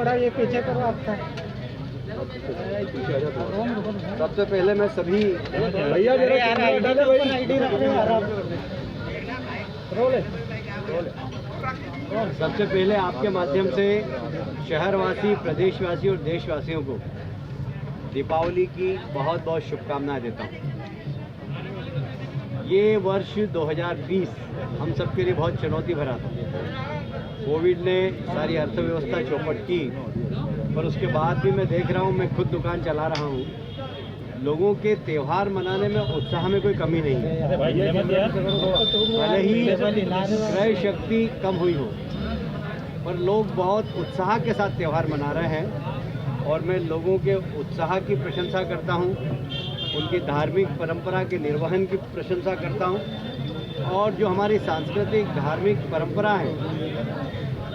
थोड़ा ये पीछे करो आपका। सबसे पहले मैं सभी भैया सबसे पहले आपके माध्यम से शहरवासी, प्रदेशवासी और देशवासियों को दीपावली की बहुत बहुत शुभकामनाएं देता हूँ। ये वर्ष 2020 हम सबके लिए बहुत चुनौती भरा था। कोविड ने सारी अर्थव्यवस्था चौपट की, पर उसके बाद भी मैं देख रहा हूँ, मैं खुद दुकान चला रहा हूँ, लोगों के त्यौहार मनाने में उत्साह में कोई कमी नहीं है। भले ही क्रय शक्ति कम हुई हो, पर लोग बहुत उत्साह के साथ त्यौहार मना रहे हैं और मैं लोगों के उत्साह की प्रशंसा करता हूँ, उनकी धार्मिक परंपरा के निर्वहन की प्रशंसा करता हूँ और जो हमारी सांस्कृतिक धार्मिक परंपरा है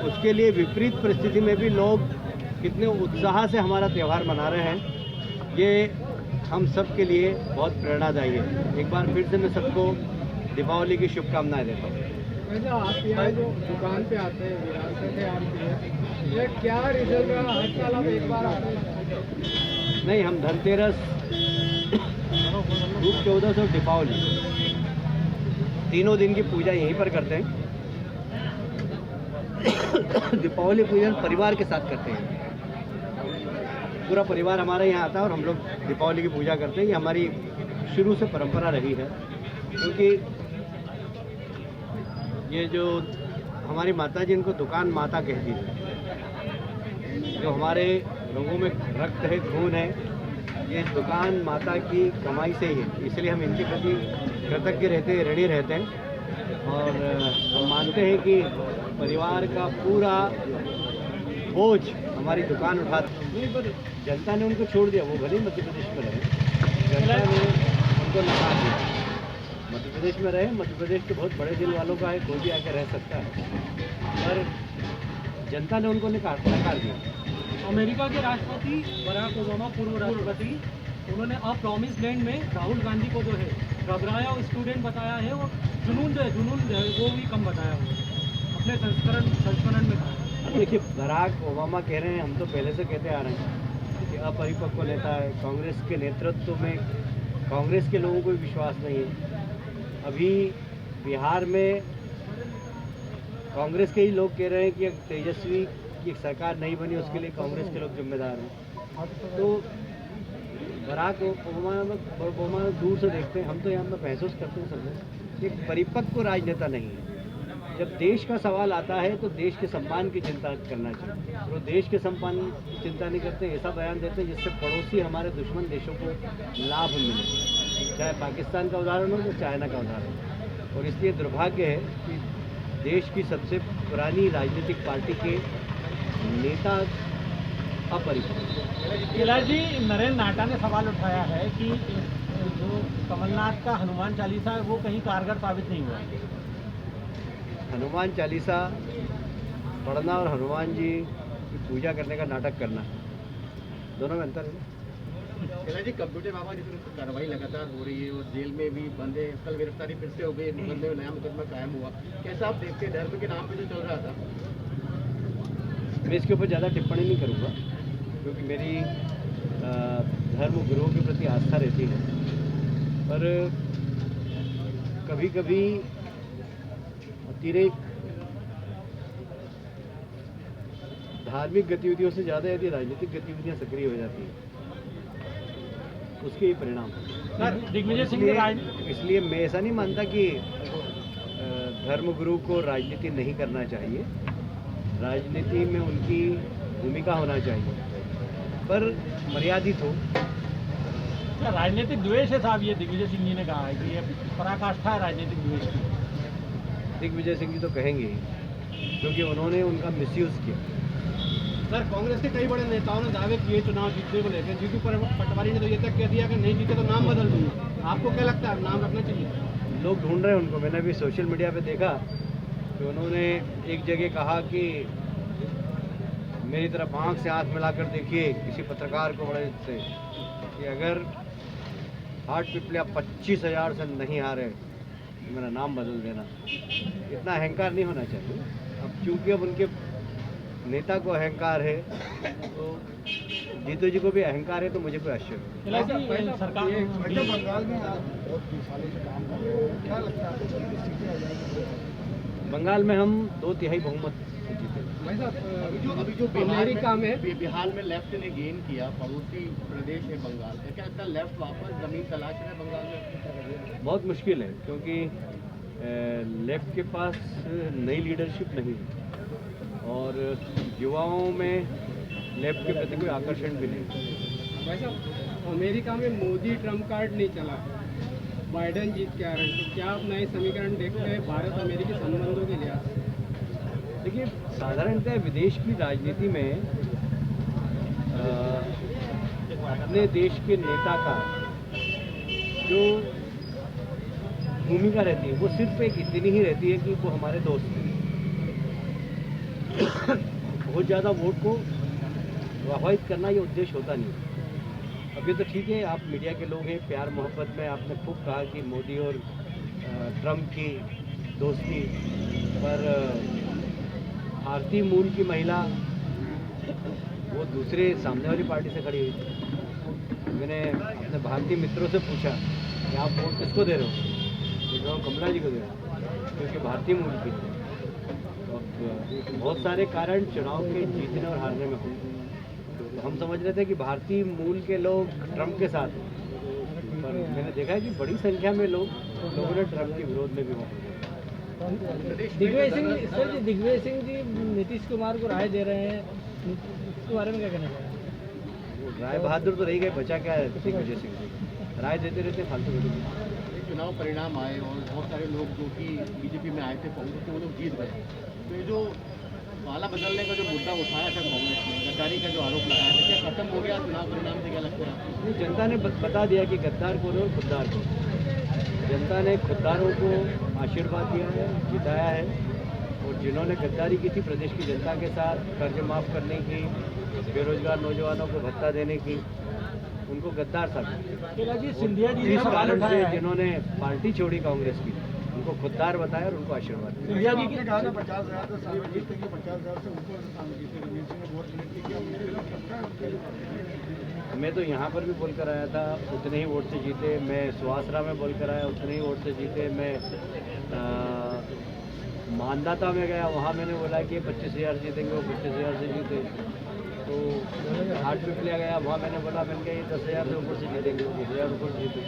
उसके लिए विपरीत परिस्थिति में भी लोग कितने उत्साह से हमारा त्यौहार मना रहे हैं, ये हम सब के लिए बहुत प्रेरणादायी है। एक बार फिर से मैं सबको दीपावली की शुभकामनाएं देता हूँ। आप यहाँ जो दुकान पे आते हैं, विरासत है आपकी, ये क्या रिजल्ट रहा? हर साल आप एक बार आते हैं? नहीं, हम धनतेरस, धूप 14 और दीपावली तीनों दिन की पूजा यहीं पर करते हैं। दीपावली पूजन परिवार के साथ करते हैं, पूरा परिवार हमारे यहाँ आता है और हम लोग दीपावली की पूजा करते हैं। ये हमारी शुरू से परंपरा रही है, क्योंकि ये जो हमारी माता जी, इनको दुकान माता कहती है। जो हमारे लोगों में रक्त है, खून है, ये दुकान माता की कमाई से ही है, इसलिए हम इनके प्रति कृतज्ञ रहते हैं, ऋणी रहते हैं। और हम मानते हैं कि परिवार का पूरा बोझ हमारी दुकान उठाती है। जनता ने उनको छोड़ दिया, वो भले ही मध्य प्रदेश में रहे, जनता ने उनको नकार दिया। मध्य प्रदेश में रहे, मध्य प्रदेश के बहुत बड़े दिल वालों का है, कोई भी आकर रह सकता है, पर जनता ने उनको नकार दिया। अमेरिका के राष्ट्रपति बराक ओबामा, पूर्व राष्ट्रपति, उन्होंने प्रॉमिस लैंड में राहुल गांधी को जो है घबराया स्टूडेंट बताया है और जुनून जो है वो भी कम बताया हुआ अपने संस्करण में कहा। देखिए, बराक ओबामा कह रहे हैं, हम तो पहले से कहते आ रहे हैं कि अपरिपक्व नेता है, कांग्रेस के नेतृत्व में कांग्रेस के लोगों को विश्वास नहीं है। अभी बिहार में कांग्रेस के ही लोग कह रहे हैं कि तेजस्वी की सरकार नहीं बनी, उसके लिए कांग्रेस के लोग जिम्मेदार हैं। तो बराक ओबामा दूर से देखते हैं, हम तो यहाँ पर महसूस करते हैं सब एक परिपक्व राजनेता नहीं है। जब देश का सवाल आता है तो देश के सम्मान की चिंता करना चाहिए, वो देश के सम्मान की चिंता नहीं करते, ऐसा बयान देते हैं जिससे पड़ोसी हमारे दुश्मन देशों को लाभ मिले, चाहे पाकिस्तान का उदाहरण हो या चाइना का उदाहरण। और इसलिए दुर्भाग्य है कि देश की सबसे पुरानी राजनीतिक पार्टी के नेता अपरिपक्व। गिला जी, नरेंद्र नाटा ने सवाल उठाया है कि जो कमलनाथ का हनुमान चालीसा है वो कहीं कारगर साबित नहीं हुआ। हनुमान चालीसा पढ़ना और हनुमान जी की पूजा करने का नाटक करना, दोनों में अंतर है। जी, कंप्यूटर बाबा जिस कार्रवाई लगातार हो रही है और जेल में भी बंदे, कल गिरफ्तारी फिर से हो गई, मुकदमे में नया मुकदमा कायम हुआ, कैसा आप देखते हैं? धर्म के नाम पे जो चल रहा था। मैं इसके ऊपर ज़्यादा टिप्पणी नहीं करूँगा, क्योंकि मेरी धर्म गुरुओं के प्रति आस्था रहती है, पर कभी कभी अतिरेक धार्मिक गतिविधियों से ज़्यादा यदि राजनीतिक गतिविधियां सक्रिय हो जाती हैं, उसके ही परिणाम। दिग्विजय सिंह, इसलिए मैं ऐसा नहीं मानता कि धर्मगुरु को राजनीति नहीं करना चाहिए, राजनीति में उनकी भूमिका होना चाहिए, पर मर्यादित हो। राजनीतिक द्वेष है साहब, ये दिग्विजय सिंह जी ने कहा है कि ये पराकाष्ठा है राजनीतिक द्वेष की। दिग्विजय सिंह जी तो कहेंगे, क्योंकि उन्होंने उनका मिसयूज किया। सर, कांग्रेस के कई बड़े नेताओं ने दावे किए चुनाव जीतने को लेकर। जीतू पटवारी ने तो ये तक कह दिया कि नहीं जीते तो नाम बदल दूंगा। आपको क्या लगता है, नाम रखना चाहिए? लोग ढूंढ रहे हैं उनको। मैंने भी सोशल मीडिया पे देखा कि उन्होंने एक जगह कहा कि मेरी तरफ आँख से आँख मिलाकर देखिए किसी पत्रकार को बड़े से, कि अगर हाट पिपलिया 25,000 से नहीं हारे तो मेरा नाम बदल देना। इतना अहंकार नहीं होना चाहिए। अब चूँकि अब उनके नेता को अहंकार है तो जीतू जी को भी अहंकार है, तो मुझे कोई आश्चर्य नहीं। सरकार बंगाल में आप बहुत सालों से काम कर रहे हो, क्या लगता है आपको कितनी सीटें आ जाएंगी? बंगाल में हम 2/3 बहुमत से जीते। भाई साहब अभी जो अमेरिका में बिहार में लेफ्ट ने गेन किया, पड़ोसी प्रदेश है बंगाल का, क्या लगता है लेफ्ट वापस जमीन तलाश रहे हैं बंगाल में? बहुत मुश्किल है, क्योंकि लेफ्ट के पास नई लीडरशिप नहीं है और युवाओं में लेफ्ट के प्रति कोई आकर्षण भी नहीं है। भाई साहब अमेरिका में मोदी ट्रम्प कार्ड नहीं चला, बाइडेन जीत के आ रहे हैं, तो क्या आप नए समीकरण देखते हैं भारत अमेरिकी संबंधों के लिहाज से? देखिए, साधारणतः विदेश की राजनीति में अपने देश के नेता का जो भूमिका रहती है वो सिर्फ एक इतनी ही रहती है कि वो हमारे दोस्त हैं। बहुत ज़्यादा वोट को प्रभावित करना ये उद्देश्य होता नहीं। अब ये तो ठीक है, आप मीडिया के लोग हैं, प्यार मोहब्बत में आपने खूब कहा कि मोदी और ट्रम्प की दोस्ती, पर भारतीय मूल की महिला वो दूसरे सामने वाली पार्टी से खड़ी हुई। मैंने अपने भारतीय मित्रों से पूछा कि आप वोट किसको दे रहे हो? तो कमला जी को दे रहे हो, क्योंकि भारतीय मूल की। तो बहुत सारे कारण चुनाव के जीतने और हारने में होते हैं। तो हम समझ रहे थे कि भारतीय मूल के लोग ट्रम्प के साथ हैं, पर मैंने देखा है कि बड़ी संख्या में लोगों ने ट्रम्प के विरोध में भी वोट दिया। दिग्विजय सिंह जी नीतीश कुमार को राय दे रहे हैं, इसके बारे में क्या कहना चाहिए? राय बहादुर तो रही गए, बचा क्या है दिग्विजय सिंह जी? राय देते रहते फालतू में। चुनाव परिणाम आए और बहुत सारे लोग जो कि बीजेपी में आए थे कांग्रेस के, वो लोग जीत गए। तो ये जो माला बदलने का जो मुद्दा उठाया था कांग्रेस ने, गद्दारी का जो आरोप लगाया था, क्या खत्म हो गया चुनाव परिणाम से? क्या लगता है? जनता ने बता दिया कि गद्दार कौन है और खुददार कौन। जनता ने खुददारों को आशीर्वाद दिया है, जिताया है, और जिन्होंने गद्दारी की थी प्रदेश की जनता के साथ, कर्ज माफ़ करने की, बेरोजगार नौजवानों को भत्ता देने की, उनको गद्दार साबित। सिंधिया जी इस कारण से जिन्होंने पार्टी छोड़ी कांग्रेस की, उनको खुददार बताया और उनको आशीर्वाद दिया। सिंधिया जी आपने कहा था 50,000 तो साल में जीते, 50,000 से ऊपर साल जीते, रवींद्र सिंह ने बहुत मिनट किया, मुझे लगता है। मैं तो यहाँ पर भी बोल कर आया था, उतने ही वोट से जीते। मैं सुहासरा में बोल कर आया, उतने ही वोट से जीते। मैं मानदाता में गया, वहाँ मैंने बोला कि 25,000 जीतेंगे, वो 25,000 से जीते। तो हाट पिपलिया गया, वहाँ मैंने बोला मैंने ये 10,000 से ऊपर से जीतेंगे, 20,000 ऊपर जीते।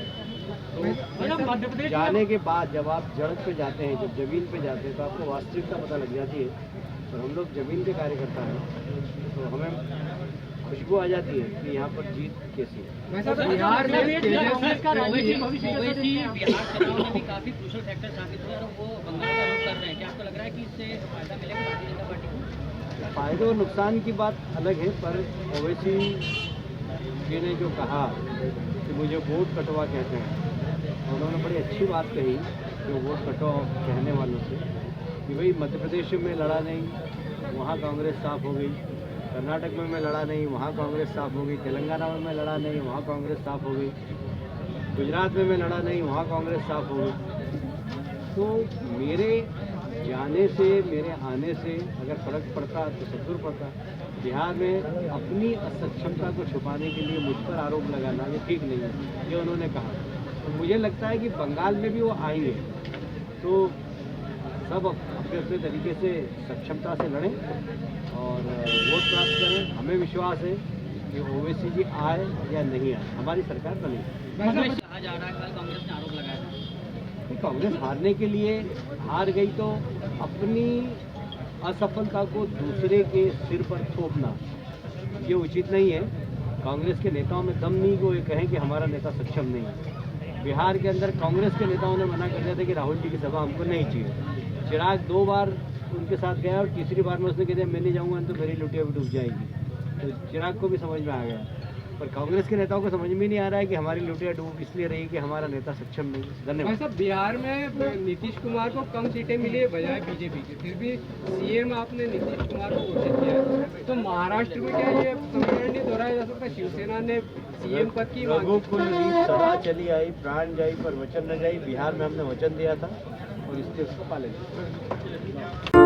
तो जाने के बाद जब आप जड़ पे जाते हैं, जब जमीन पे जाते हैं, तो आपको वास्तविकता पता लग जाती है। तो हम लोग जमीन के कार्यकर्ता हैं, तो हमें खुशबू आ जाती है कि यहाँ पर जीत कैसी है। बिहार में कांग्रेस का राजनीतिक भविष्य बिहार चुनाव में भी काफी क्रूशल फैक्टर साबित हुआ और वो बंगाल का रुख कर रहे हैं। क्या आपको लग रहा है कि इससे फायदा मिलेगा भारतीय जनता पार्टी को? फायदे और नुकसान की बात अलग है, पर ओवैसी जी ने जो कहा कि मुझे वोट कटवा कहते हैं, उन्होंने बड़ी अच्छी बात कही जो वोट कटवा कहने वालों से, कि भाई मध्य प्रदेश में लड़ा नहीं, वहाँ कांग्रेस साफ हो गई, कर्नाटक में मैं लड़ा नहीं, वहाँ कांग्रेस साफ हो गई, तेलंगाना में मैं लड़ा नहीं, वहाँ कांग्रेस साफ हो गई, गुजरात में मैं लड़ा नहीं, वहाँ कांग्रेस साफ हो गई। तो मेरे जाने से, मेरे आने से अगर फर्क पड़ता तो सब दूर पड़ता। बिहार में अपनी असक्षमता को छुपाने के लिए मुझ पर आरोप लगाना ये ठीक नहीं है, ये उन्होंने कहा। तो मुझे लगता है कि बंगाल में भी वो आएंगे, तो सब अपने अपने तरीके से सक्षमता से लड़ें और वोट प्राप्त करें। हमें विश्वास है कि ओवैसी जी आए या नहीं आए, हमारी सरकार बनेगी। कहा जा रहा है, कल कांग्रेस ने आरोप लगाया था। कांग्रेस हारने के लिए हार गई, तो अपनी असफलता को दूसरे के सिर पर थोपना ये उचित नहीं है। कांग्रेस के नेताओं में दम नहीं कि वो ये कहें कि हमारा नेता सक्षम नहीं है। बिहार के अंदर कांग्रेस के नेताओं ने मना कर दिया था कि राहुल जी की सभा हमको नहीं चाहिए। चिराग 2 बार उनके साथ गया और तीसरी बार में उसने कह दिया मैं नहीं जाऊँगा तो मेरी लुटिया भी डूब जाएगी। तो चिराग को भी समझ में आ गया, पर कांग्रेस के नेताओं को समझ में नहीं आ रहा है कि हमारी लुटिया डूब इसलिए रही कि हमारा नेता सक्षम नहीं। धन्यवाद। साहब बिहार में नीतीश कुमार को कम सीटें मिली है बजाय बीजेपी के, फिर भी सीएम आपने नीतीश कुमार को घोषित किया है, तो महाराष्ट्र में क्या ये समीकरण नहीं दोहराया जा सकता? शिवसेना ने सीएम पद की रघुकुल रीत सदा चली आई, प्राण जाई पर वचन न जाई। बिहार में हमने वचन दिया था और इसके उसका पालन किया।